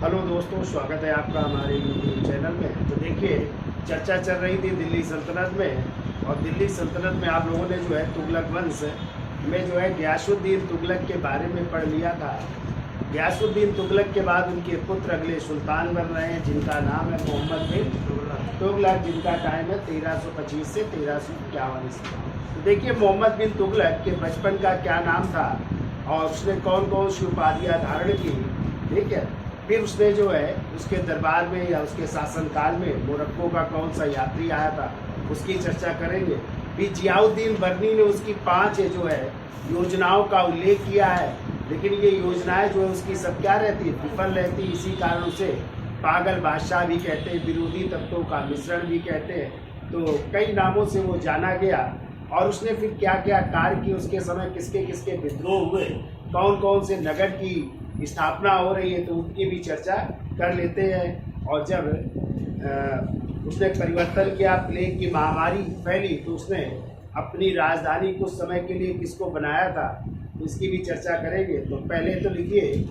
Hello दोस्तों, स्वागत है आपका हमारे यूट्यूब चैनल में। तो देखिए, चर्चा चल रही थी दिल्ली सल्तनत में, और दिल्ली सल्तनत में आप लोगों ने जो है तुगलक वंश में जो है गयासुद्दीन तुगलक के बारे में पढ़ लिया था। गयासुद्दीन तुगलक के बाद उनके पुत्र अगले सुल्तान बन रहे हैं, जिनका नाम है मोहम्मद बिन तुगलक, जिनका टाइम है 1325 से 1351 ईस्वी। तो देखिए, मोहम्मद बिन तुगलक के बचपन का क्या नाम था और उसने कौन कौन सी उपाधियाँ धारण की, ठीक है। फिर उसने जो है उसके दरबार में या उसके शासनकाल में मोरक्को का कौन सा यात्री आया था, उसकी चर्चा करेंगे। फिर जियाउद्दीन बर्नी ने उसकी 5 जो है योजनाओं का उल्लेख किया है, लेकिन ये योजनाएं जो है उसकी सब क्या रहती है, विफल रहती। इसी कारण से पागल बादशाह भी कहते हैं, विरोधी तत्वों का मिश्रण भी कहते हैं। तो कई नामों से वो जाना गया। और उसने फिर क्या क्या कार्य किए, उसके समय किसके किसके विद्रोह हुए, कौन कौन से नगर की स्थापना हो रही है, तो उनकी भी चर्चा कर लेते हैं। और जब उसने परिवर्तन किया, प्लेग की महामारी फैली, तो उसने अपनी राजधानी कुछ समय के लिए किसको बनाया था, तो इसकी भी चर्चा करेंगे। तो पहले तो लिखिए,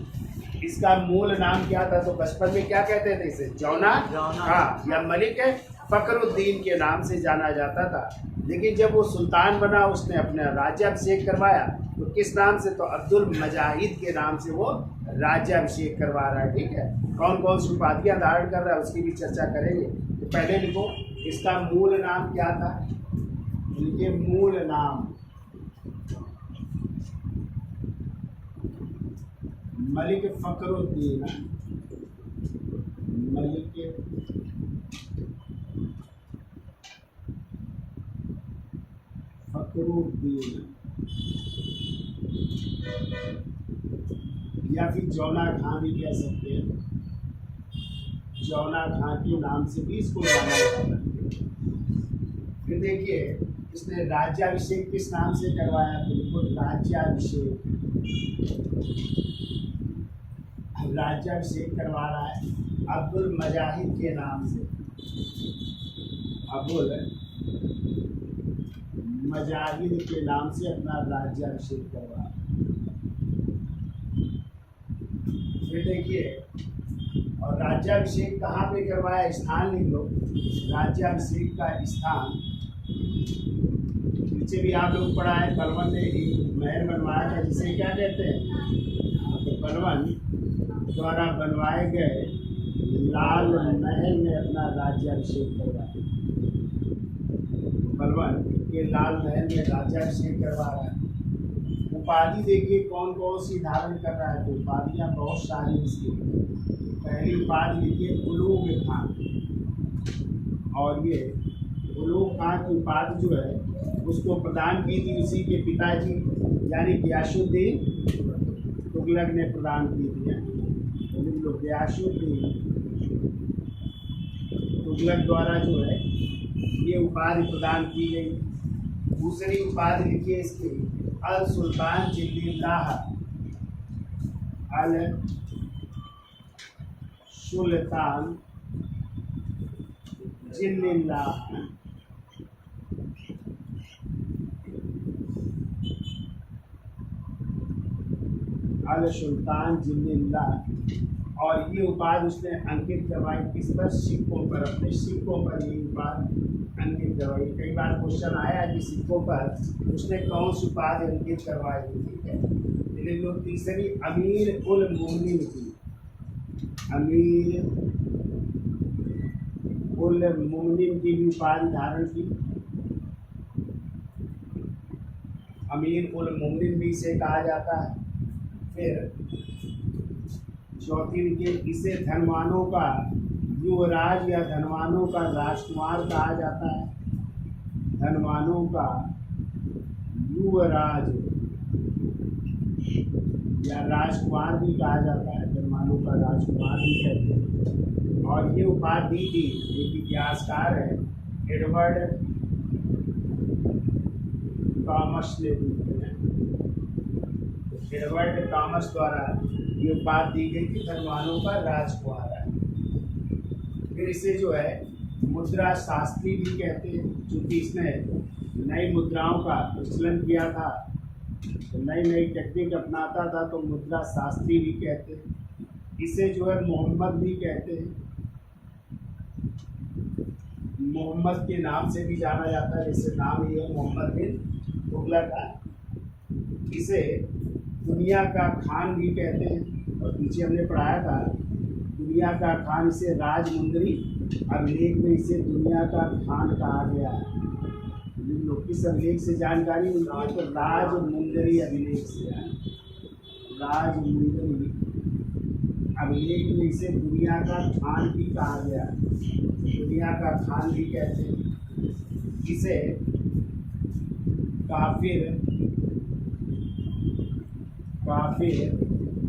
इसका मूल नाम क्या था। तो बचपन में क्या कहते थे इसे, जौना हाँ, या मलिक फखरुद्दीन के नाम से जाना जाता था। लेकिन जब वो सुल्तान बना, उसने अपना राज्याभिषेक करवाया, तो किस नाम से, तो अब्दुल मजाहिद के नाम से वो राज्याभिषेक करवा रहा है, ठीक है। कौन कौन सी उपाधियाँ धारण कर रहा है, उसकी भी चर्चा करेंगे। तो पहले लिखो, इसका मूल नाम क्या था। इनके मूल नाम मलिक फखरुद्दीन, मलिक फखरुद्दीन, या फिर जौना खां भी कह सकते हैं। जौना खां के नाम से भी इसको जाना जाता है। फिर देखिए, इसने राज्याभिषेक किस नाम से करवाया, बिल्कुल राज्याभिषेक, राज्याभिषेक करवा रहा है अब्दुल मजाहिद के नाम से। अब्दुल मजाहिद के नाम से अपना राज्याभिषेक करवा। फिर देखिए, और राज्याभिषेक कहाँ पे करवाया, स्थान लिख लो। राज्याभिषेक का स्थान नीचे भी आप लोग पढ़ा है। बलवन ने एक महल बनवाया था, जिसे क्या कहते हैं, तो बलवन द्वारा बनवाए गए लाल महल में अपना राज्याभिषेक करवाया। बलवन के लाल महल में राज्याभिषेक करवा रहा है। उपाधि देखिए कौन कौन सी धारण कर रहा है, तो उपाधियाँ बहुत सारी इसकी। पहली उपाधि लिखिए उलूग खां, और ये उलूग खां की उपाधि जो है उसको प्रदान की थी उसी के पिताजी यानी गयासुद्दीन तुगलक ने प्रदान की थी। गयासुद्दीन तुगलक द्वारा जो है ये उपाधि प्रदान की गई। दूसरी उपाधि लिखिए इसकी, अल सुल्तान जिल्लिल्लाह, अल सुल्तान जिल्लिल्लाह। अल सुल्तान जिल्लिल्लाह। और ये उपाधि उसने अंकित करवाई किस पर, सिक्कों पर, अपने सिक्कों पर ये उपाधि अंकित करवाई। कई बार क्वेश्चन आया कि सिक्कों पर उसने कौन सी उपाधि अंकित करवाई थी, ठीक है। लिख लो तीसरी, अमीर उल मोमिनीन की, अमीर उल मोमिनीन की भी उपाधि धारण की। अमीर उल मोमिनीन भी इसे कहा जाता है। फिर चौथी लिखिए, इसे धनवानों का युवराज या धनवानों का राजकुमार कहा जाता है। धनवानों का युवराज या राजकुमार भी कहा जाता है, धनवानों का राजकुमार भी कहते हैं। और ये उपाधि दी थी एक इतिहासकार है, एडवर्ड टॉमस ने दी है। एडवर्ड टॉमस द्वारा ये बात दी गई कि धनवानों का राजकुमार है। फिर इसे जो है मुद्रा शास्त्री भी कहते हैं, क्योंकि इसने नई मुद्राओं का प्रचलन किया था, तो नई नई टेक्निक अपनाता था, तो मुद्रा शास्त्री भी कहते हैं। इसे जो है मोहम्मद भी कहते हैं, मोहम्मद के नाम से भी जाना जाता है, जैसे नाम ही है मोहम्मद बिन तुगलक का। इसे दुनिया का खान भी कहते हैं, और पीछे हमने पढ़ाया था दुनिया का खान, इसे राजमुंदरी अभिलेख में इसे दुनिया का खान कहा गया है। लोग किस अभिलेख से जानकारी मिलती है? तो राजमुंदरी अभिलेख से, राजमुंदरी अभिलेख में इसे दुनिया का खान भी कहा गया, दुनिया का खान भी कहते हैं। इसे काफिर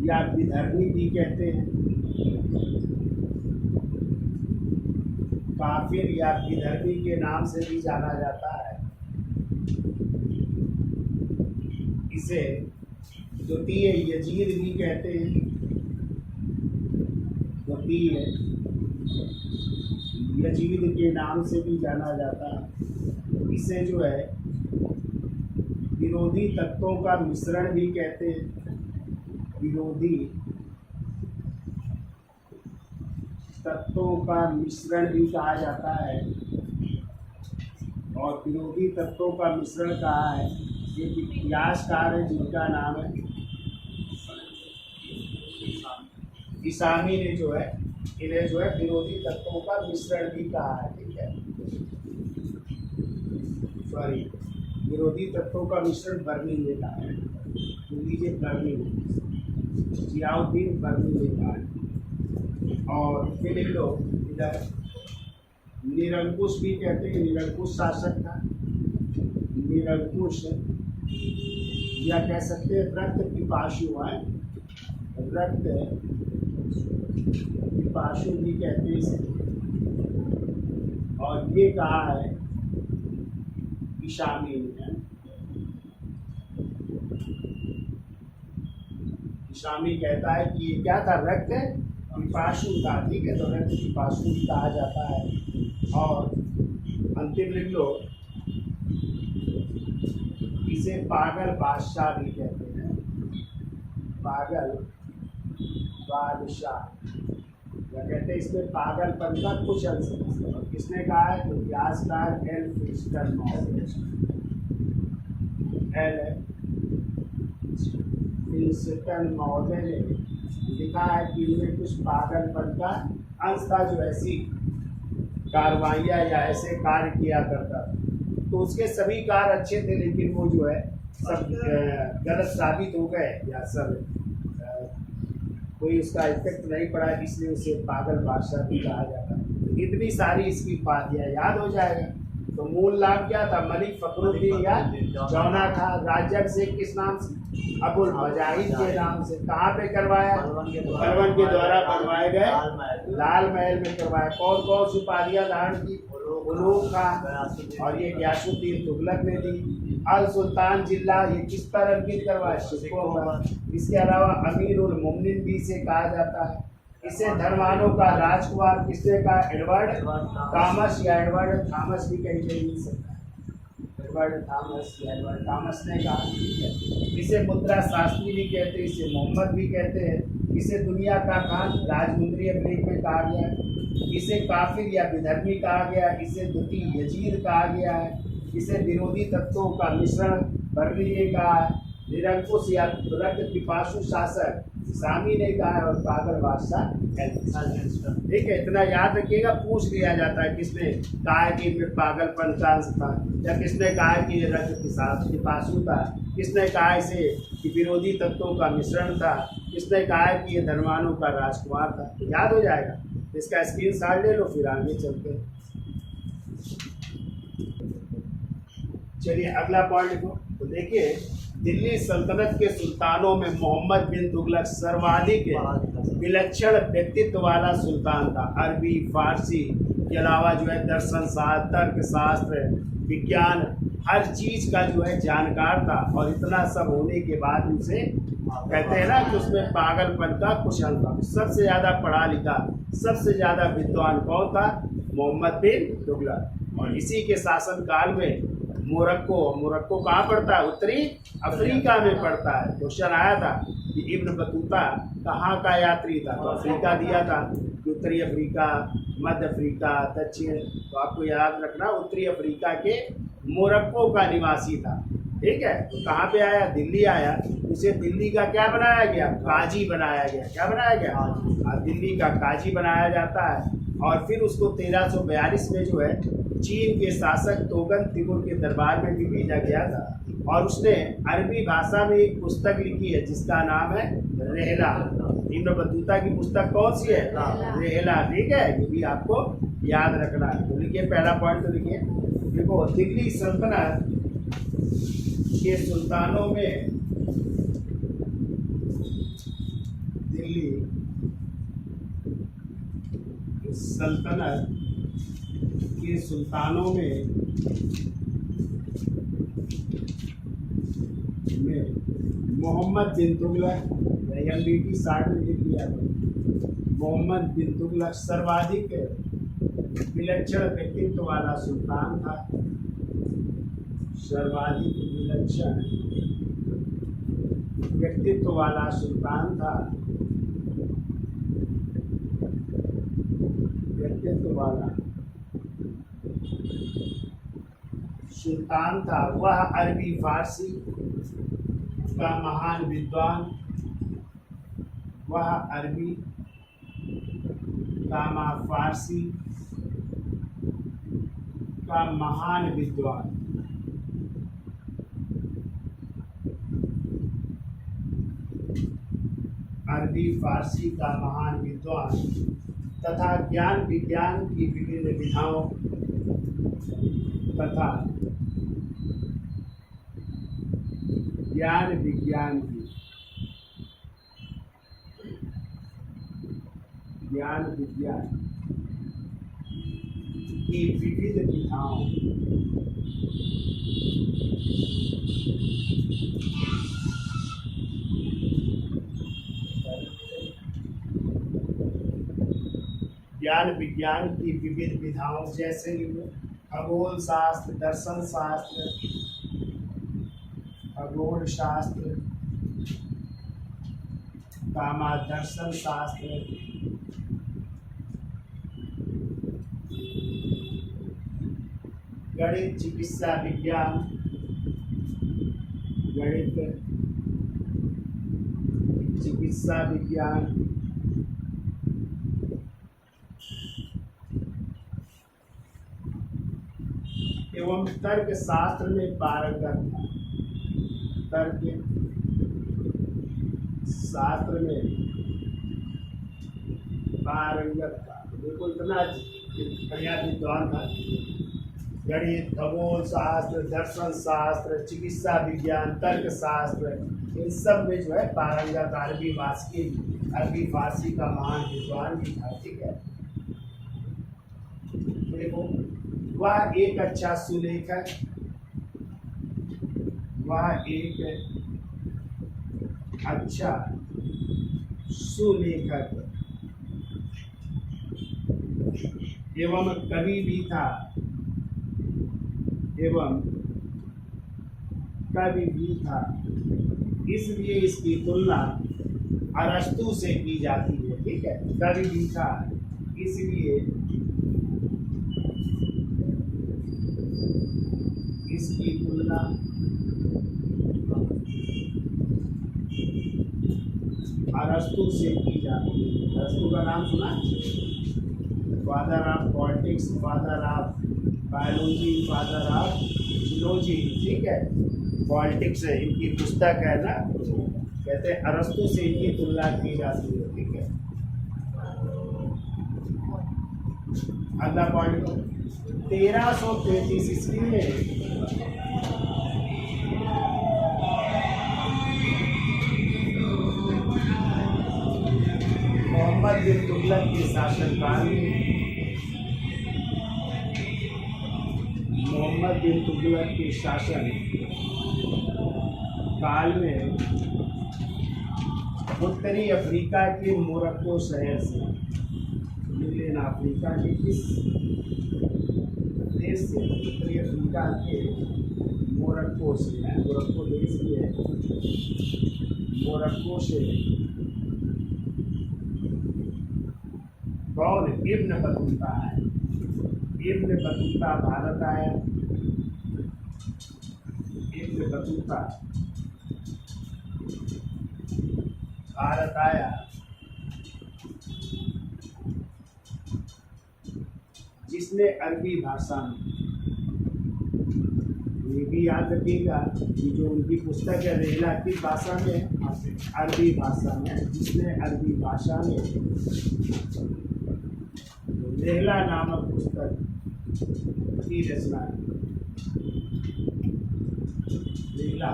या विधर्मी भी कहते हैं, काफिर या विधर्मी के नाम से भी जाना जाता है। इसे द्वितीय यजीद भी कहते हैं, द्वितीय यजीद के नाम से भी जाना जाता है। इसे जो है विरोधी तत्वों का मिश्रण भी कहते हैं, विरोधी तत्वों का मिश्रण भी कहा जाता है। और विरोधी तत्वों का मिश्रण कहा है, ये इतिहासकार है जिनका नाम है इसामी ने जो है इन्हें जो है विरोधी तत्वों का मिश्रण भी कहा है। ठीक है, सॉरी, विरोधी तत्वों का मिश्रण बर्नी ने कहा है, तो लीजिए बर्नी, जियाउद्दीन बर्नी ने कहा है। और फिर लिख लो इधर निरंकुश भी कहते हैं, निरंकुश शासक था, निरंकुश या कह सकते हैं रक्त पिपासु है, रक्त पिपासु भी कहते हैं इसे। और ये कहा है इशामी ने, इशामी कहता है कि ये क्या था, रक्त पिपासु था। ठीक है, तो रक्त पिपासु भी कहा जाता है। और अंतिम लिख लो, इसे पागल बादशाह भी कहते हैं, पागल बादशाह क्या कहते हैं, इसमें पागलपन का कुछ अंश है। किसने कहा है? तो इतिहासकार एल फिस्टन महोदय ने लिखा है कि इनमें कुछ पागलपन का अंश था, जो ऐसी कार्रवाइयाँ या ऐसे कार्य किया करता था। तो उसके सभी कार्य अच्छे थे, लेकिन वो जो है सब गलत साबित हो गए, या सब कोई उसका इफेक्ट नहीं पड़ा, इसलिए उसे पागल बादशाह भी कहा जाता है। इतनी सारी इसकी उपाधियाँ याद हो जाएगा। तो मूल नाम क्या था? मलिक फखरुद्दीन या जौना था। राज्य से किस नाम से? अबुल मजाहिद के नाम से। कहाँ पे करवाया? बलबन के द्वारा करवाए गए लाल महल में करवाया। कौन कौन सी उपाधियाँ धारण की? उलूग खान, और ये गियासुद्दीन तुगलक ने दी। अल सुल्तान जिला, ये किस पर अंकित करवाया? सिक्कों पर। इसके अलावा अमीर उल मोमिनीन भी इसे कहा जाता है। इसे धर्मानों का राजकुमार किसने कहा? एडवर्ड थॉमस या एडवर्ड थॉमस भी कहीं पे मिल सकता है, एडवर्ड थॉमस या एडवर्ड थॉमस ने कहा। इसे मुद्रा शास्त्री भी कहते हैं, इसे मोहम्मद भी कहते हैं। इसे दुनिया का खान राजमुंदरी अभिलेख में कहा गया है। इसे काफिर या विधर्मी कहा गया। इसे द्वितीय यजीद कहा गया है। इसे विरोधी तत्वों का मिश्रण बर्नी कहा है। निरंकुश या रक्त पिपासु शासक सामी ने कहा है। और पागल बादशाह। ठीक है, इतना याद रखिएगा, पूछ लिया जाता है किसने कहा है कि इनमें पागलपन का अंश था, या किसने कहा है कि ये रक्त पिपासु था, किसने कहा इसे कि विरोधी तत्वों का मिश्रण था, किसने कहा है कि ये धर्मानों का राजकुमार था। तो याद हो जाएगा। इसका स्क्रीनशॉट ले लो, फिर आगे चलते हैं। चलिए अगला पॉइंट लिखो। तो देखिए, दिल्ली सल्तनत के सुल्तानों में मोहम्मद बिन तुगलक सर्वाधिक विलक्षण व्यक्तित्व वाला सुल्तान था। अरबी, फारसी के अलावा जो है दर्शन शास्त्र, तर्क शास्त्र, विज्ञान, हर चीज़ का जो है जानकार था। और इतना सब होने के बाद उसे कहते हैं ना कि उसमें पागलपन का कुछ अंश था। सबसे ज़्यादा पढ़ा लिखा, सबसे ज़्यादा विद्वान कौन था? मोहम्मद बिन तुगलक। और इसी के शासन काल में मोरक्को। मोरक्को कहाँ पड़ता है? उत्तरी अफ्रीका में पड़ता है। क्वेश्चन आया था कि इब्न बतूता कहाँ का यात्री था, तो अफ्रीका दिया था, उत्तरी अफ्रीका, मध्य अफ्रीका, दक्षिण। तो आपको याद रखना उत्तरी अफ्रीका के मोरक्को का निवासी था। ठीक है, तो कहाँ पे आया? दिल्ली आया। उसे दिल्ली का क्या बनाया गया? काजी बनाया गया। क्या बनाया गया? हाँ, दिल्ली का काजी बनाया जाता है। और फिर उसको 1342 में जो है चीन के शासक तोगन तिमुर के दरबार में भी भेजा गया था, और उसने अरबी भाषा में एक पुस्तक लिखी है जिसका नाम है रेहला। इब्न बतूता की पुस्तक कौन सी है? रेहला। ठीक है, ये भी आपको याद रखना है। तो लिखिए, पहला पॉइंट तो लिखिए। देखो, दिल्ली सल्तनत के सुल्तानों में, दिल्ली सल्तनत के सुल्तानों में मोहम्मद बिन तुगलक, MBT 60 में लिख लिया था, मोहम्मद बिन तुगलक सर्वाधिक विलक्षण व्यक्तित्व वाला सुल्तान था। सर्वाधिक विलक्षण व्यक्तित्व वाला सुल्तान था। व्यक्तित्व वाला सुल्तान था। वह अरबी फारसी का महान विद्वान, वह अरबी का फारसी का महान विद्वान, अरबी फारसी का महान विद्वान तथा ज्ञान विज्ञान की विभिन्न विधाओं तथा ज्ञान विज्ञान की विविध विधाओं ज्ञान विज्ञान की विविध विधाओं जैसे खगोल शास्त्र, दर्शन शास्त्र, खगोल शास्त्र, दर्शन शास्त्र, गणित, चिकित्सा विज्ञान, गणित, चिकित्सा विज्ञान, एवं तर्क शास्त्र में पारंगत था। तर्क शास्त्र में पारंगत था। देखो, इतना बढ़िया विद्वान था। गणित, खगोल शास्त्र, दर्शन शास्त्र, चिकित्सा विज्ञान, तर्क शास्त्र, इन सब में जो है पारंगत, अरबी फारसी का महान विद्वान भी था। ठीक है, देखो, वह एक अच्छा सुलेखक, वह एक अच्छा सुलेखक एवं कवि भी था, इसलिए इसकी तुलना अरस्तु से की जाती है। ठीक है, कवि भी था इसलिए इसकी तुलना अरस्तु से की जाती है। अरस्तु का नाम सुना? Father of politics, father of biology, father of geology. ठीक है, पॉलिटिक्स है इनकी पुस्तक है ना, कहते हैं अरस्तु से इनकी तुलना की जाती है। ठीक है, अगला पॉइंट, 1333 ईस्वी में मोहम्मद बिन तुगलक के शासनकाल में, मोहम्मद बिन तुगलक के शासन काल में उत्तरी अफ्रीका के मोरक्को शहर से, मिलेन अफ्रीका के किस देश से, उत्तरी अफ्रीका के मोरक्को से है, मोरक्को देश की है, मोरक्को से कौन इब्न बतूता है। इब्न बतूता भारत आया, इब्न बतूता भारत आया, जिसने अरबी भाषा में, ये भी याद रखिएगा कि जो उनकी पुस्तक है रेहला किस भाषा में, अरबी भाषा में, जिसने अरबी भाषा में रेहला नामक पुस्तक की रचना, रेहला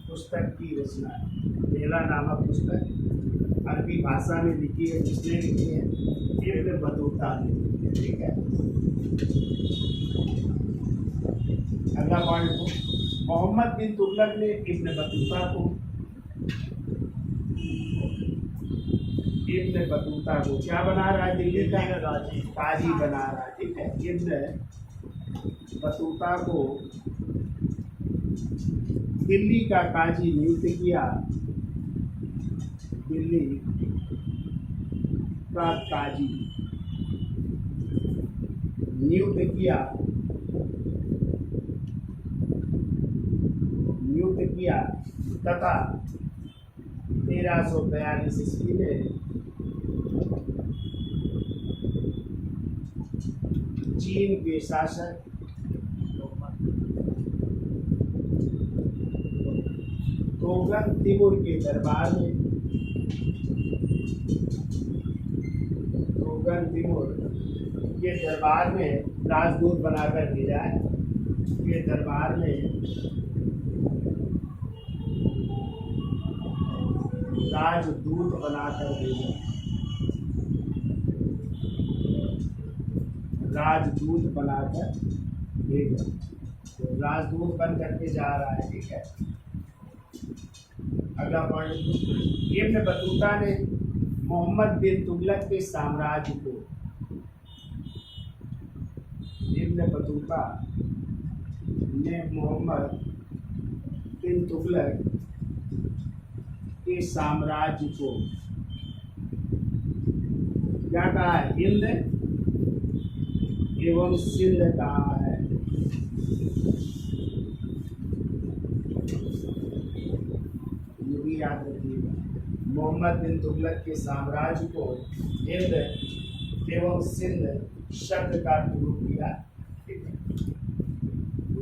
पुस्तक की रचना, रेहला नामक पुस्तक अरबी भाषा में लिखी है, जिसने लिखी है इब्न बतूता ने। ठीक है, अगला पॉइंट को, मोहम्मद बिन तुगलक ने इब्न बतूता को क्या बना रहा है, दिल्ली का काजी बना रहा है। ठीक है, इब्न बतूता को दिल्ली का काजी नियुक्त किया, दिल्ली का काजी नियुक्त किया तथा 1342 ईस्वी में चीन के शासक तोगन तिमुर के दरबार में, तोगन तिमुर के दरबार में राजदूत बनाकर भेजा है, के दरबार में राजदूत बनाकर भेजा, राजदूत बनाकर भेजा, तो राजदूत बन करके जा रहा है। ठीक है, अगला पॉइंट, इब्न बतूता ने मोहम्मद बिन तुगलक के साम्राज्य को, इब्न बतूता ने मोहम्मद बिन तुगलक के साम्राज्य को क्या कहा है, हिंद एवं सिंध कहा है। ये भी याद रखिएगा, मोहम्मद बिन तुगलक के साम्राज्य को हिंद एवं सिंध शब्द का प्रयोग किया।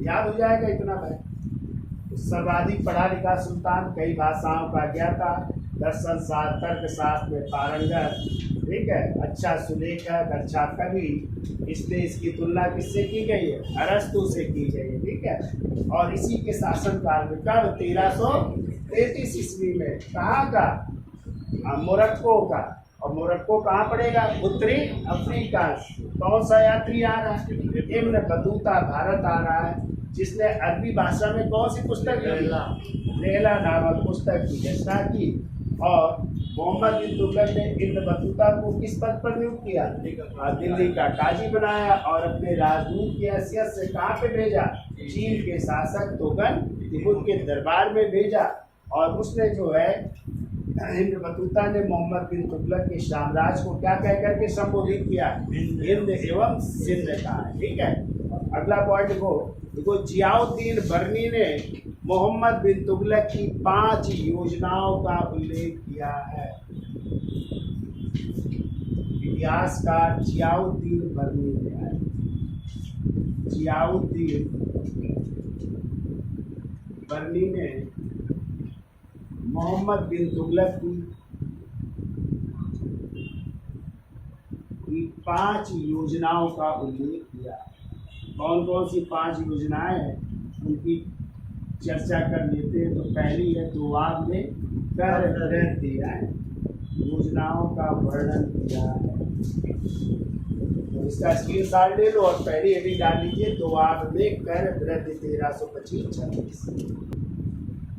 याद हो जाएगा इतना भाई। सर्वाधिक पढ़ा लिखा सुल्तान, कई भाषाओं का ज्ञाता, दर्शन शास्त्र तर्क शास्त्र में पारंगत, ठीक है, अच्छा सुलेखक, अच्छा कवि, इसलिए इसकी तुलना किससे की गई है, अरस्तु से की गई है। ठीक है, और इसी के शासनकाल में कब 1333 ईस्वी में कहाँ का, मोरक्को का, और मोरक्को कहाँ पड़ेगा, उत्तरी अफ्रीका। कौन सा यात्री आ रहा है, इब्न बतूता भारत आ रहा है, जिसने अरबी भाषा में कौन सी पुस्तक, रेहला नामक पुस्तक की रचना की, और मोहम्मद बिन तुगलक ने इब्न बतूता को किस पद पर नियुक्त किया, दिल्ली का काजी बनाया, और अपने राजदूत की हैसियत से कहाँ पे भेजा, चीन के शासक तोगन तिमुर के दरबार में भेजा। और उसने जो है इब्न बतूता ने मोहम्मद बिन तुगलक के साम्राज्य को क्या कह करके संबोधित किया, हिंद एवं सिंध का। ठीक है, अगला पॉइंट को देखो, जियाउद्दीन बर्नी ने मोहम्मद बिन तुगलक की 5 योजनाओं का उल्लेख किया है। इतिहासकार जियाउद्दीन बर्नी ने है, जियाउद्दीन बर्नी ने मोहम्मद बिन तुगलक की 5 योजनाओं का उल्लेख किया। कौन कौन सी 5 योजनाएं हैं उनकी चर्चा कर लेते हैं। तो पहली है, दोआब ने कर वृद्धि दिया है, योजनाओं का वर्णन किया है। तो इसका स्क्रीनशॉट ले लो और पहली हेडिंग डाल लीजिए, दोआब ने कर वृद्धि 1325-26।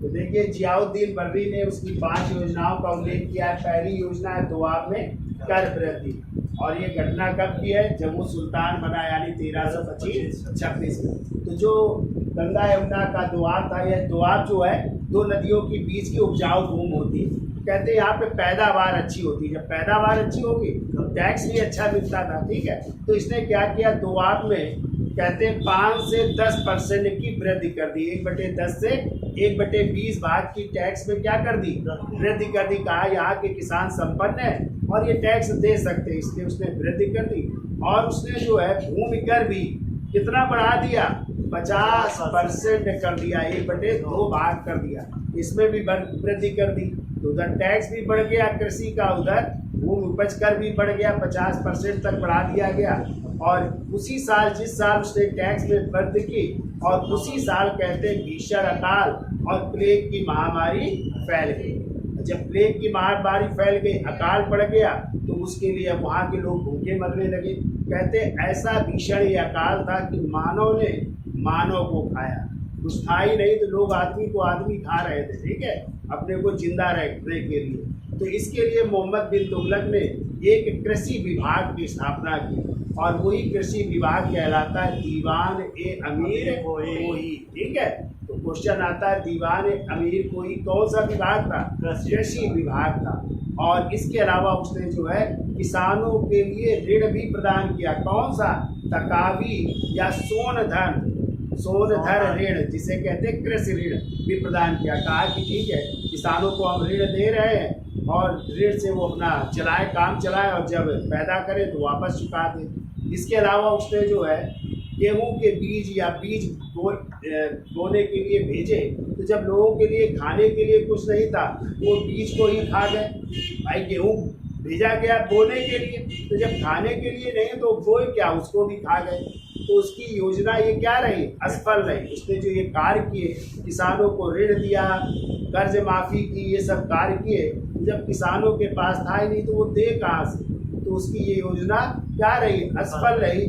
तो देखिए, जियाउद्दीन बर्री ने उसकी 5 योजनाओं का उल्लेख किया है। पहली योजना है दोआब में कर वृद्धि, और ये घटना कब की है? जब वो सुल्तान बना, यानी 1325-26 में। तो जो गंगा यमुना का दोआब था, यह दोआब जो है दो नदियों के बीच की उपजाऊ भूमि होती है। कहते हैं यहाँ पे पैदावार अच्छी होती है। जब पैदावार अच्छी होगी तो टैक्स भी अच्छा मिलता था, ठीक है। तो इसने क्या किया, दोआब में कहते हैं 5 से 10% की वृद्धि कर दी। 1/10 से 1/20 भाग की टैक्स में क्या कर दी, वृद्धि कर दी। कहा यहाँ के किसान संपन्न है और ये टैक्स दे सकते हैं, इसलिए उसने वृद्धि कर दी। और उसने जो है भूमि कर भी कितना बढ़ा दिया, 50% कर दिया, 1/2 भाग कर दिया, इसमें भी वृद्धि कर दी। तो उधर टैक्स भी बढ़ गया कृषि का, उधर भूमि उपज कर भी बढ़ गया, 50% तक बढ़ा दिया गया। और उसी साल, जिस साल उसने टैक्स में वृद्धि की, और उसी साल कहते हैं भीषण अकाल और प्लेग की महामारी फैल गई। जब प्लेग की महामारी फैल गई, अकाल पड़ गया, तो उसके लिए वहाँ के लोग भूखे मरने लगे। कहते ऐसा भीषण ये अकाल था कि मानव ने मानव को खाया। कुछ था ही नहीं, तो लोग आदमी को आदमी खा रहे थे, ठीक है, अपने को जिंदा रखने के लिए। तो इसके लिए मोहम्मद बिन तुगलक ने एक कृषि विभाग की स्थापना की, और वही कृषि विभाग कहलाता है दीवान ए अमीर कोही, ठीक है। तो क्वेश्चन आता है, दीवान ए अमीर कोही कौन सा विभाग था? कृषि विभाग था। और इसके अलावा उसने जो है किसानों के लिए ऋण भी प्रदान किया। कौन सा? तकावी या सोनधन, सोनधर ऋण जिसे कहते हैं कृषि ऋण भी प्रदान किया। कहा कि ठीक है, किसानों को हम ऋण दे रहे हैं और ऋण से वो अपना चलाए, काम चलाए, और जब पैदा करे तो वापस चुका दे। इसके अलावा उसने जो है गेहूं के बीज या बीज बोने के लिए भेजे, तो जब लोगों के लिए खाने के लिए कुछ नहीं था, वो बीज को ही खा गए। भाई गेहूं भेजा गया बोने के लिए, तो जब खाने के लिए नहीं तो बोए क्या, उसको भी खा गए। तो उसकी योजना ये क्या रही? असफल रही। उसने जो ये कार्य किए, किसानों को ऋण दिया, कर्ज माफ़ी की, ये सब कार्य किए, जब किसानों के पास था ही नहीं तो वो दे कहाँ से? तो उसकी ये योजना क्या रही? असफल रही।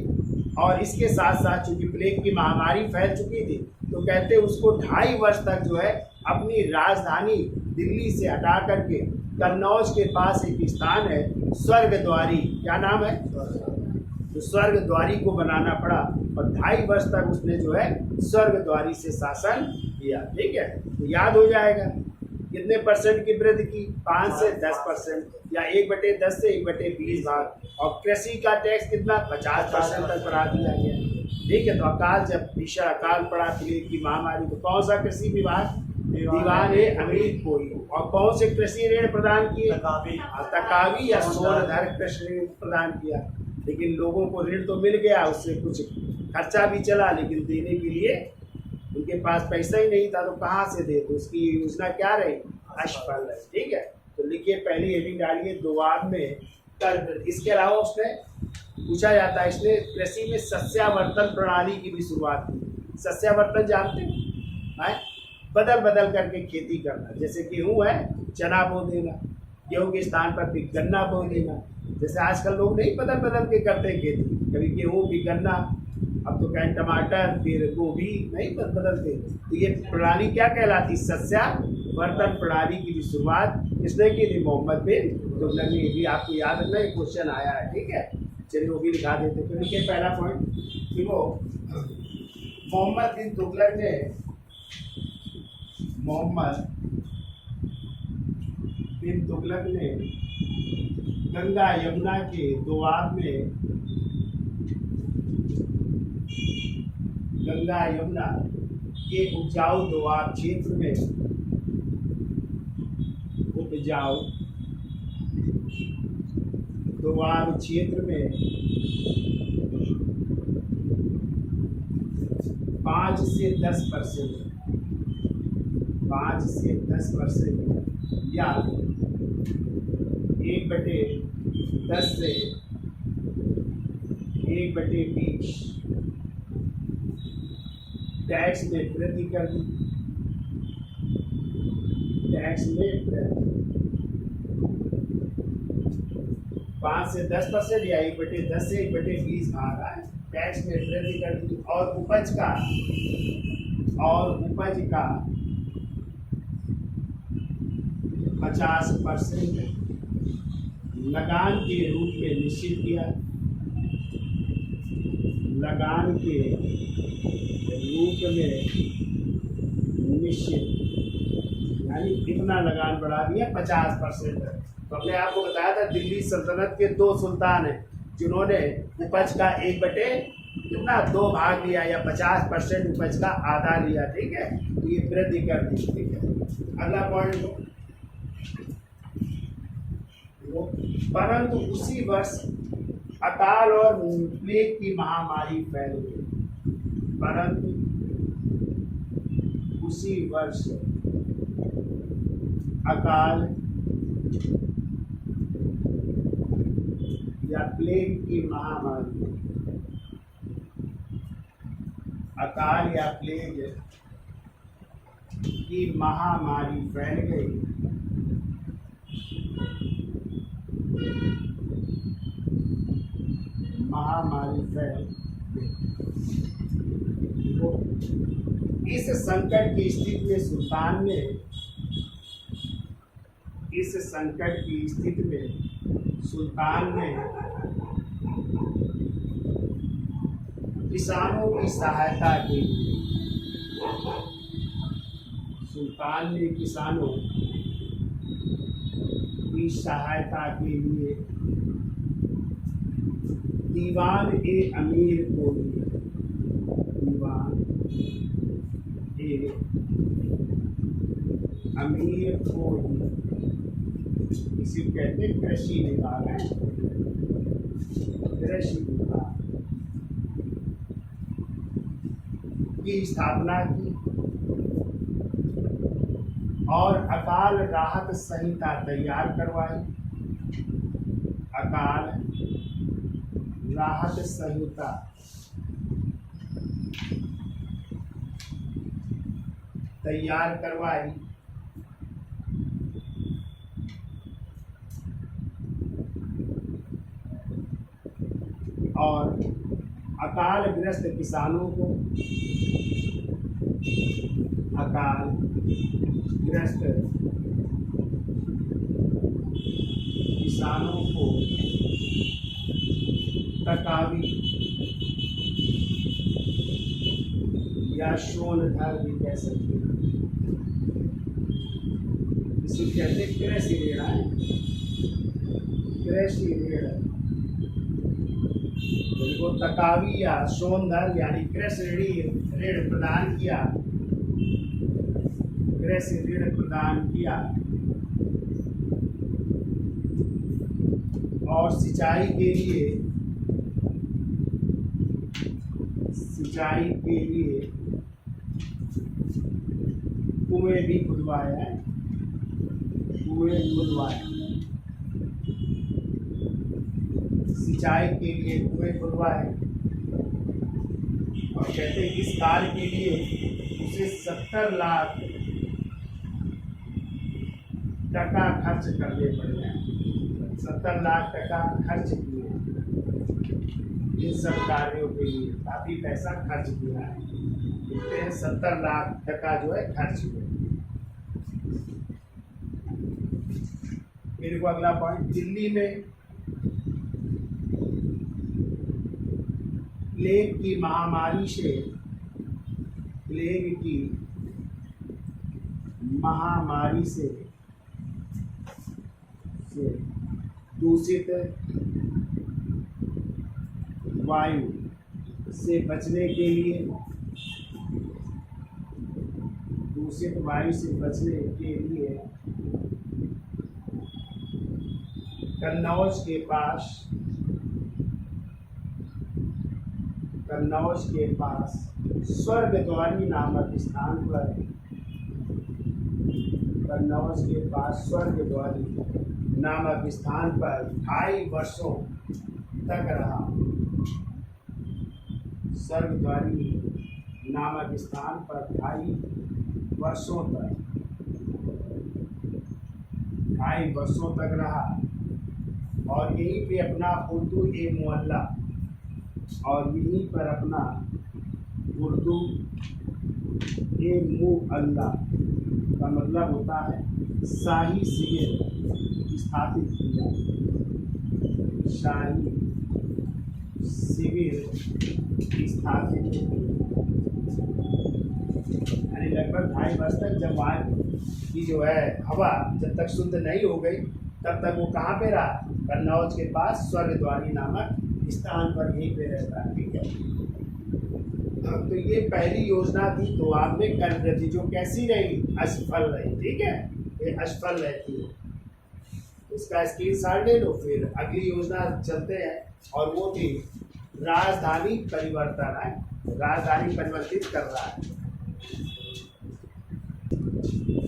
और इसके साथ साथ चूंकि प्लेग की महामारी फैल चुकी थी, तो कहते उसको 2.5 वर्ष तक जो है अपनी राजधानी दिल्ली से हटा करके कन्नौज के पास एक स्थान है स्वर्गद्वारी, क्या नाम है, तो स्वर्गद्वारी को बनाना पड़ा। और 2.5 वर्ष तक उसने जो है स्वर्गद्वारी से शासन किया, ठीक है। तो याद हो जाएगा कितने परसेंट की वृद्धि की? 5 से 10%, या 1/10 से 1/20 भाग। और कृषि का टैक्स कितना? 50% तक बढ़ा दिया गया, ठीक है। तो अकाल, जब भीषण अकाल पड़ा, प्लेग की महामारी, तो कौन सा कृषि विभाग? दीवान ए अमीर कोही। और कौन से कृषि ऋण प्रदान किए? तकावी या सोनधर कृषि ऋण प्रदान किया। लेकिन लोगों को ऋण तो मिल गया, उससे कुछ खर्चा भी चला, लेकिन देने के लिए उनके पास पैसा ही नहीं था, तो कहाँ से दे? तो उसकी योजना क्या रही? असफल रही, ठीक है। तो लिखिए, पहली हेडिंग डालिए दोआब में कर। इसके अलावा उसने पूछा जाता है, इसने कृषि में सस्यावर्तन प्रणाली की भी शुरुआत की। सस्यावर्तन जानते हैं? बदल बदल करके खेती करना। जैसे गेहूँ है, चना बो देना, गेहूँ के स्थान पर भी गन्ना बो देना। जैसे आजकल लोग नहीं बदल बदल के करते खेती, कभी गेहूँ भी गन्ना, अब तो कहें टमाटर, फिर गोभी, नहीं बदलते। तो ये प्रणाली क्या कहलाती? सस्यावर्तन प्रणाली की भी शुरुआत किसने की थी? मोहम्मद बिन तुगलक ने। ये भी आपको याद रखना, एक क्वेश्चन आया है, ठीक है। चलिए वो भी लिखा देते। तो लिखिए पहला पॉइंट, देखो मोहम्मद बिन तुगलक ने गंगा यमुना के दोआब में, गंगा यमुना के उपजाऊ दोआब क्षेत्र में, उपजाऊ दोआब क्षेत्र में 5 से 10%, 5 से 10% या 1/10 से 1/20 टैक्स में वृद्धि कर दी। टैक्स में 5 से 10% या 1/10 से 1/20 भाग है, टैक्स में वृद्धि कर दी। और उपज का 50% लगान के रूप में निश्चित किया, लगान के रूप में निश्चित, यानी कितना लगान बढ़ा दिया 50%। तो हमने आपको बताया था दिल्ली सल्तनत के 2 सुल्तान हैं जिन्होंने उपज का 1/2 भाग लिया या 50% उपज का आधा लिया, ठीक है। तो ये वृद्धि कर दी, ठीक है। अगला पॉइंट, परंतु उसी वर्ष अकाल और प्लेग की महामारी फैल गई, परंतु उसी वर्ष अकाल या प्लेग की महामारी, अकाल या प्लेग की महामारी फैल गई, महामारी फैल गई। इस संकट की स्थिति में सुल्तान ने, इस संकट की स्थिति में सुल्तान ने किसानों की सहायता के लिए, सुल्तान ने किसानों की सहायता के लिए दीवान ए अमीर को दिया, दीवान ए अमीर को दिया। इसी को कहते हैं कृषि विभाग है, कृषि विभाग की स्थापना की और अकाल राहत संहिता तैयार करवाई, अकाल राहत संहिता तैयार करवाई और अकालग्रस्त किसानों को, अकालग्रस्त किसानों को तकावी या शोणधर भी कह सकते हैं, इसे कहते हैं कृषि ऋण है, कृषि ऋण। उनको तकावी या शोणधर यानी कृषि ऋण प्रदान किया, कृषि ऋण प्रदान किया और सिंचाई के लिए, सिंचाई के लिए कुएं भी खुदवाए हैं, कुएं खुदवाए, सिंचाई के लिए कुएं खुदवाए और कहते हैं इस कार्य के लिए उसे 70 लाख टका खर्च करने पड़े हैं, 70 लाख टका खर्च किए इन सब कार्यों के लिए, काफी पैसा खर्च किया है, कहते हैं 70 लाख टका जो है खर्च हुए। फिर अगला पॉइंट, दिल्ली में प्लेग की महामारी से, प्लेग की महामारी से दूषित वायु से बचने के लिए, दूषित वायु से बचने के लिए कन्नौज के पास, कन्नौज के पास स्वर्गद्वारी नामक स्थान पर, कन्नौज के पास स्वर्गद्वारी नामक स्थान पर 2.5 वर्षों तक रहा, स्वर्गद्वारी नामक स्थान पर 2.5 वर्षों तक, 2.5 वर्षों तक रहा और यहीं पे अपना उर्दू ए मुअल्ला, और यहीं पर अपना उर्दू ए मुअल्ला का मतलब होता है शाही शिविर स्थापित किया, शाही शिविर स्थापित, यानी लगभग 2.5 वर्ष तक जब वहाँ की जो है हवा जब तक शुद्ध नहीं हो गई तब तक वो कहाँ पे रहा, कन्नौज के पास स्वर्गद्वारी नामक स्थान पर यहीं पे रहता है। ठीक है, तो ये पहली योजना थी दोआब में कर्मवृद्धि, जो कैसी रही, असफल रही। ठीक है, ये असफल रहती है, इसका स्क्रीनशॉट ले लो। फिर अगली योजना चलते हैं, और वो थी राजधानी परिवर्तन है, राजधानी परिवर्तित कर रहा है।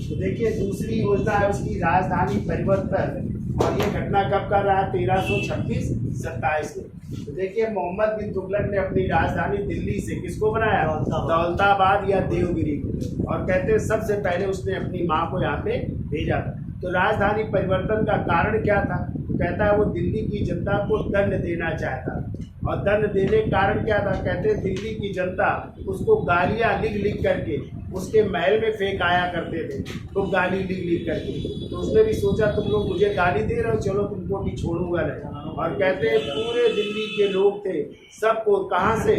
तो देखिए दूसरी योजना है उसकी राजधानी परिवर्तन, और ये घटना कब कर रहा है, 1326-27 में। तो देखिए मोहम्मद बिन तुगलक ने अपनी राजधानी दिल्ली से किसको बनाया, दौलताबाद या देवगिरी को, और कहते हैं सबसे पहले उसने अपनी माँ को यहाँ पे भेजा था। तो राजधानी परिवर्तन का कारण क्या था, तो कहता है वो दिल्ली की जनता को दंड देना चाहता, और दंड देने का कारण क्या था, कहते हैं दिल्ली की जनता उसको गालियाँ लिख लिख करके उसके महल में फेंक आया करते थे, तो गाली लिख लिख करके। तो उसने भी सोचा तुम लोग मुझे गाली दे रहे हो, चलो तुमको भी छोड़ूंगा नहीं। और कहते हैं पूरे दिल्ली के लोग थे, सबको कहाँ से,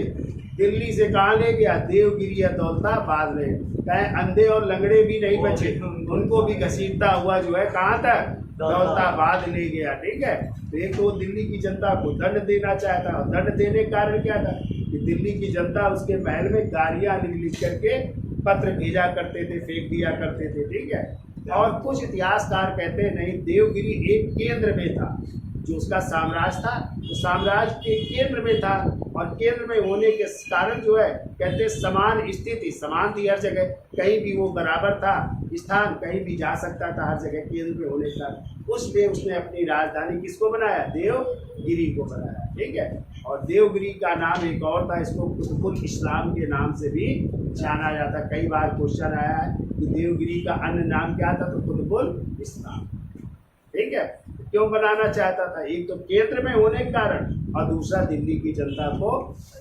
दिल्ली से कहाँ ले गया, देवगिरी या दौलताबाद में। कहीं अंधे और लंगड़े भी नहीं बचे, उनको भी घसीटता हुआ जो है कहाँ तक, दौलताबाद ले गया। ठीक है, तो एक तो दिल्ली की जनता को दंड देना चाहता, और दंड देने का कारण क्या था कि दिल्ली की जनता उसके महल में गालियाँ लिख लिख करके पत्र भेजा करते थे, फेंक दिया करते थे। ठीक है, और कुछ इतिहासकार कहते हैं नहीं, देवगिरी एक केंद्र में था, जो उसका साम्राज्य था, तो साम्राज्य के केंद्र में था, और केंद्र में होने के कारण जो है कहते हैं समान स्थिति, समान थी हर जगह, कहीं भी वो बराबर था स्थान, कहीं भी जा सकता था हर जगह केंद्र में होने का। उसमें उसने अपनी राजधानी किसको बनाया, देवगिरी को बनाया। ठीक है, और देवगिरी का नाम एक और था, इसको कुतुबुल इस्लाम के नाम से भी जाना जाता। कई बार क्वेश्चन आया है कि देवगिरी का अन्य नाम क्या था, तो कुतुबुल इस्लाम। ठीक है, क्यों बनाना चाहता था, एक तो केंद्र में होने के कारण, और दूसरा दिल्ली की जनता को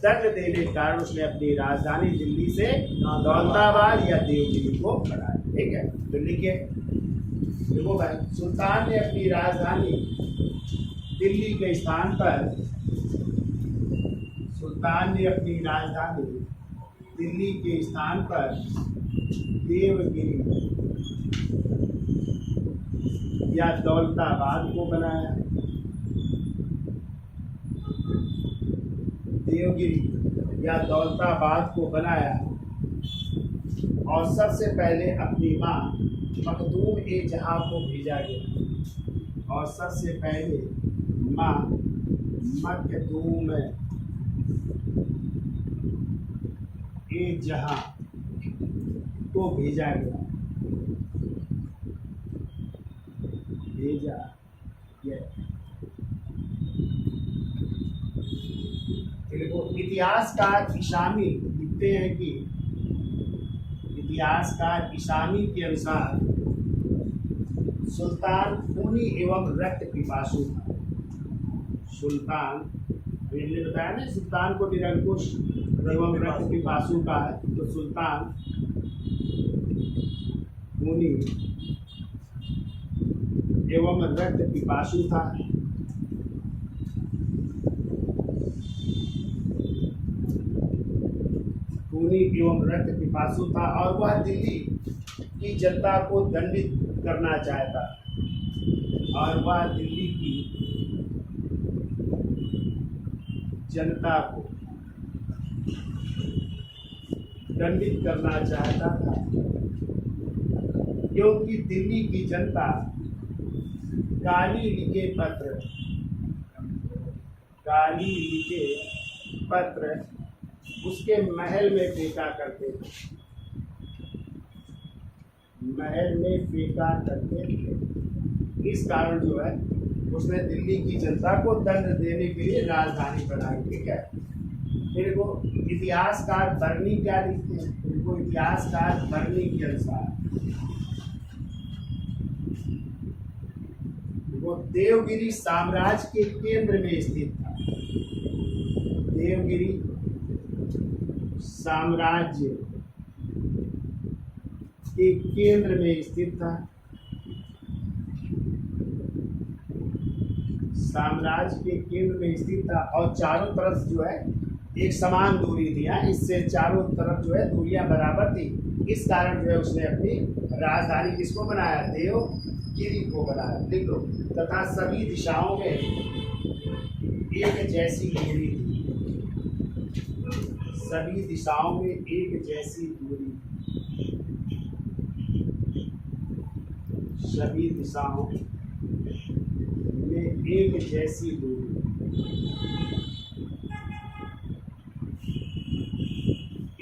दंड देने के कारण उसने अपनी राजधानी दिल्ली से दौलताबाद या देवगिरी को बनाया। ठीक है, तो लिखिए, देखो भाई, सुल्तान ने अपनी राजधानी दिल्ली के स्थान पर, सुल्तान ने अपनी राजधानी दिल्ली के स्थान पर देवगिरी या दौलताबाद को बनाया। देवगिरी या दौलताबाद को बनाया, और सबसे पहले अपनी माँ मखदूम ए जहाँ को भेजा गया, और सबसे पहले माँ मखदूम ए जहाँ को भेजा गया, भेजा गया। इतिहासकार इशामी लिखते हैं कि, इतिहासकार इशामी के अनुसार सुल्तान खूनी एवं रक्त पिपासु था। सुल्तान, मैंने बताया ना सुल्तान को निरंकुश एवं रक्त पिपासु का है, तो सुल्तान खूनी एवं रक्त पिपासु था। खूनी एवं रक्त पिपासु था, और वह दिल्ली की जनता को दंडित करना चाहता, और वह दिल्ली की जनता को दंडित करना चाहता था, क्योंकि दिल्ली की जनता गाली लिखे पत्र, गाली लिखे पत्र उसके महल में फेंका करते थे, महल में फेंका करते थे। इस कारण जो है उसने दिल्ली की जनता को दंड देने के लिए राजधानी बनाई। ठीक है, फिर वो इतिहासकार बर्नी क्या लिखते हैं, वो इतिहासकार बर्नी के अनुसार वो देवगिरी साम्राज्य के केंद्र में स्थित था। देवगिरी साम्राज्य के केंद्र में स्थित था। साम्राज्य के केंद्र में स्थित था और चारों तरफ जो है एक समान दूरी थी। इससे चारों तरफ जो है दूरियां बराबर थी। इस कारण जो है उसने अपनी राजधानी किसको बनाया? देवगिरी को बनाया। लिख लो। तथा सभी दिशाओं में एक जैसी दूरी थी। सभी दिशाओं में एक जैसी दूरी। सभी दिशाओं में एक जैसी दूरी।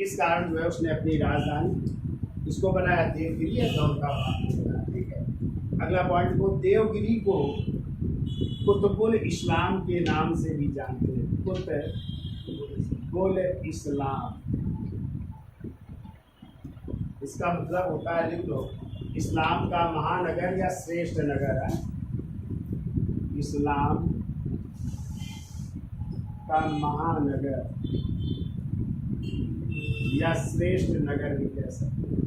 इस कारण जो है उसने अपनी राजधानी इसको बनाया देवगिरी या दौलताबाद। ठीक है। अगला पॉइंट को देवगिरी को कुतुबुल इस्लाम के नाम से भी जानते हैं। कुतुबुल इस्लाम, इसका मतलब होता है, लिख लो, इस्लाम का महानगर या श्रेष्ठ नगर है। इस्लाम का महानगर या श्रेष्ठ नगर भी कह सकते हैं।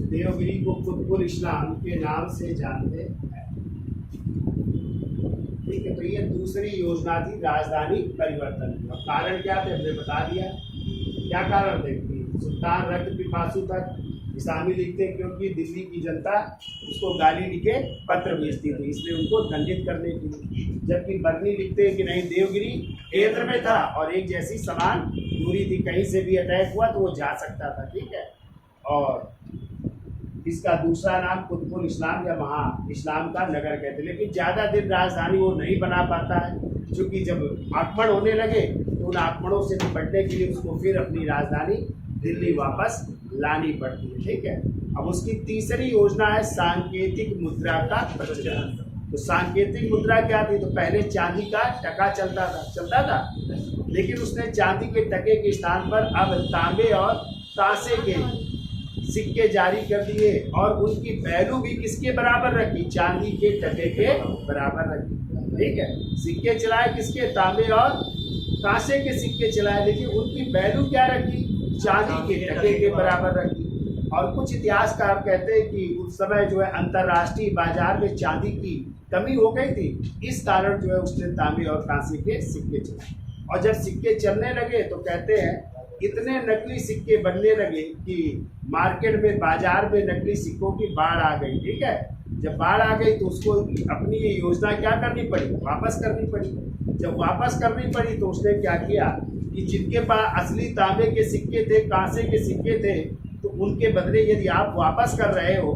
देवगिरी को कुतुबुल इस्लाम के नाम से जानते हैं। ठीक है। तो ये दूसरी योजना थी राजधानी परिवर्तन की। और कारण क्या थे हमने बता दिया। क्या कारण थे? सुल्तान रक्त पिपासु तक इस्लामी लिखते क्योंकि दिल्ली की जनता उसको गाली लिखे पत्र भेजती थी, इसलिए उनको दंडित करने के लिए। जबकि बर्नी लिखते हैं कि नहीं, देवगिरी केंद्र में था और एक जैसी समान दूरी थी, कहीं से भी अटैक हुआ तो वो जा सकता था। ठीक है। और इसका दूसरा नाम कुतुबुल इस्लाम या महा इस्लाम का नगर कहते। लेकिन ज़्यादा दिन राजधानी वो नहीं बना पाता है, क्योंकि जब आक्रमण होने लगे तो उन आक्रमणों से निपटने के लिए उसको फिर अपनी राजधानी दिल्ली वापस लानी पड़ती है। ठीक है। अब उसकी तीसरी योजना है सांकेतिक मुद्रा का प्रचलन। तो सांकेतिक मुद्रा क्या थी? तो पहले चांदी का टका चलता था, लेकिन उसने चांदी के टके के स्थान पर अब तांबे और कांसे के सिक्के जारी कर दिए और उनकी वैल्यू भी किसके बराबर रखी? चांदी के टके के बराबर रखी। ठीक है। सिक्के चलाए किसके? तांबे और कांसे के सिक्के चलाए, लेकिन उनकी वैल्यू क्या रखी? चांदी के टके के बराबर रखी। और कुछ इतिहासकार कहते हैं कि उस समय जो है अंतर्राष्ट्रीय बाजार में चांदी की कमी हो गई थी, इस कारण जो है उसने तांबे और कांसे के सिक्के चलाए। और जब सिक्के चलने लगे तो कहते हैं इतने नकली सिक्के बनने लगे कि मार्केट में, बाजार में नकली सिक्कों की बाढ़ आ गई। ठीक है। जब बाढ़ आ गई तो उसको अपनी ये योजना क्या करनी पड़ी? वापस करनी पड़ी। जब वापस करनी पड़ी तो उसने क्या किया कि जिनके पास असली तांबे के सिक्के थे, कांसे के सिक्के थे, तो उनके बदले यदि आप वापस कर रहे हो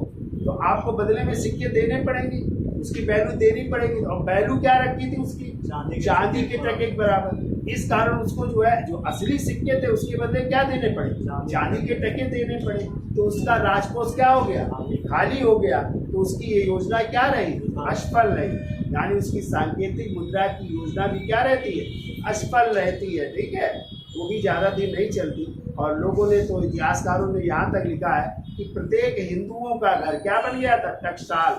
तो आपको बदले में सिक्के देने पड़ेंगे, उसकी वैल्यू देनी पड़ेगी। और वैल्यू क्या रखी थी उसकी? चांदी के टके के बराबर। इस कारण उसको जो है, जो असली सिक्के थे उसके बदले क्या देने पड़े? चांदी के टके देने पड़े। तो उसका राजकोष क्या हो गया? खाली हो गया। तो उसकी ये योजना क्या रही? असफल रही। यानी उसकी सांकेतिक मुद्रा की योजना भी क्या रहती है? असफल रहती है। ठीक है। वो भी ज़्यादा दिन नहीं चलती। और लोगों ने, तो इतिहासकारों ने यहाँ तक लिखा है कि प्रत्येक हिंदुओं का घर क्या बन गया था? टकसाल।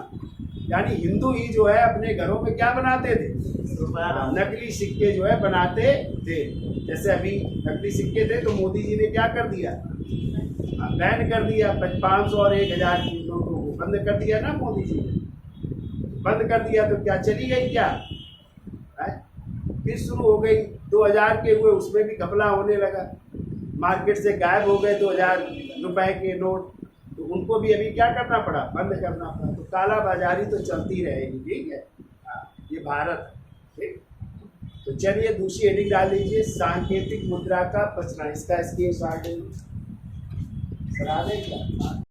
यानी हिंदू ही जो है अपने घरों में क्या बनाते थे? नकली सिक्के जो है बनाते थे। जैसे अभी नकली सिक्के थे तो मोदी जी ने क्या कर दिया? बैन कर दिया। 500 और 1000 की नोटों को बंद कर दिया ना मोदी जी ने। बंद कर दिया तो क्या चली गई क्या? फिर शुरू हो गई। 2000 के हुए, उसमें भी घपला होने लगा। मार्केट से गायब हो गए 2000 रुपए के नोट, तो उनको भी अभी क्या करना पड़ा? बंद करना पड़ा। तो काला बाजारी तो चलती रहेगी। ठीक है। ये भारत। ठीक। तो चलिए दूसरी हेडिंग डाल लीजिए, सांकेतिक मुद्रा का प्रचलन। इसका स्क्रीनशॉट करा दें क्या?